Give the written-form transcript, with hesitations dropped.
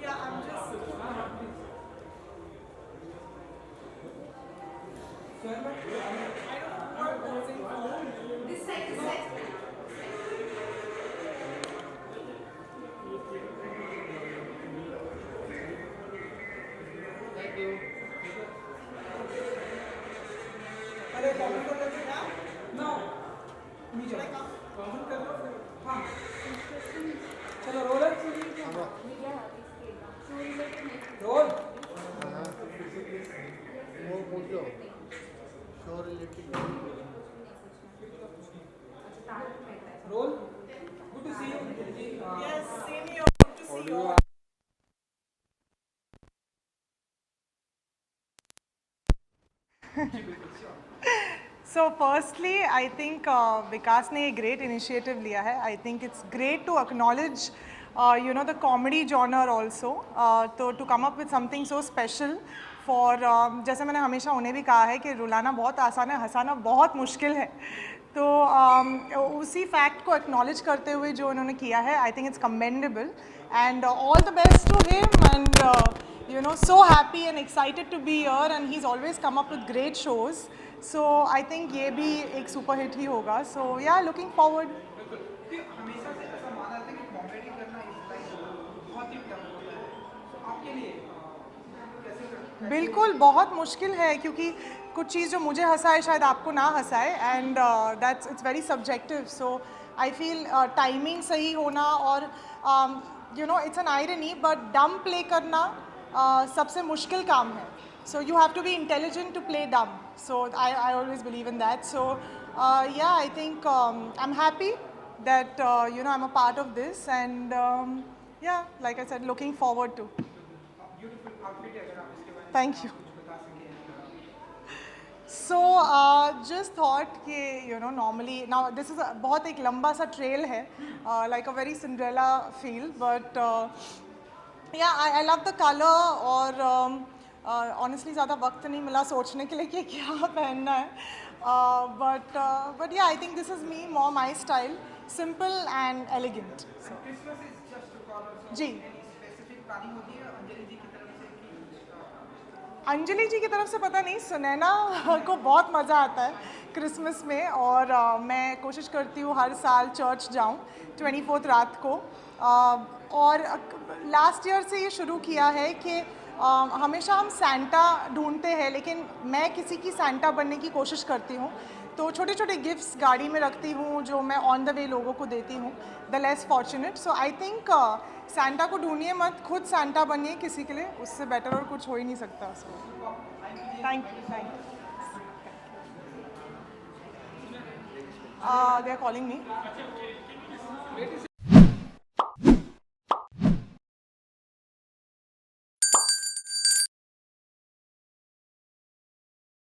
Yeah, I'm just. I don't work using phone. This side, this side. अरे comment कर लेते क्या? No. नीचे कमेंट कर लो फिर हाँ चलो रोलर रोल वो पूछो show related role good to see you yes same here good to see you So firstly, I think Vikas ने a great initiative लिया है. I think it's great to acknowledge, the comedy genre also. To come up with something so special for जैसे मैंने हमेशा उन्हें भी कहा है कि रुलाना बहुत आसान है, हंसाना बहुत मुश्किल है. तो उसी फैक्ट को एक्नॉलेज करते हुए जो उन्होंने किया है, I think it's commendable and all the best to him and so happy and excited to be here and he's always come up with great shows. So I think ये भी एक सुपर हिट ही होगा. So yeah, looking forward. हमेशा से ऐसा माना जाता है कि कॉमेडी करना इस लाइफ बहुत ही टफ होता है तो आपके लिए कैसे बिल्कुल बहुत मुश्किल है क्योंकि कुछ चीज़ जो मुझे हंसाए शायद आपको ना हंसाए and that's it's very subjective. So I feel timing सही होना और it's an irony but dumb play करना सबसे मुश्किल काम है. So you have to be intelligent to play dumb. So I always believe in that. So ya I think I am happy that I'm a part of this and yeah, like I said, looking forward to. Beautiful outfit है अगर आप इसके बारे में Thank you. कुछ बता सकें So just thought कि normally now this is बहुत एक लंबा सा trail है, like a very Cinderella feel, but yeah, I love the color और honestly ज़्यादा वक्त नहीं मिला सोचने के लिए कि क्या पहनना है, but yeah, I think this is me, more my style, simple and elegant. So, Christmas is just to corner ji. Specific planning होती है अंजलि जी की तरफ से कि अंजलि जी की तरफ से पता नहीं, सुनैना को बहुत मज़ा आता है क्रिसमस में और मैं कोशिश करती हूँ हर साल चर्च जाऊँ 24th रात को. और लास्ट ईयर से ये शुरू किया है कि हमेशा हम सैंटा ढूंढते हैं लेकिन मैं किसी की सैंटा बनने की कोशिश करती हूँ. तो छोटे छोटे गिफ्ट्स गाड़ी में रखती हूँ जो मैं ऑन द वे लोगों को देती हूँ, the less fortunate. So I think Santa को ढूंढिए मत, खुद सैंटा बनिए किसी के लिए, उससे बेटर और कुछ हो ही नहीं सकता. So thank you. They are calling me.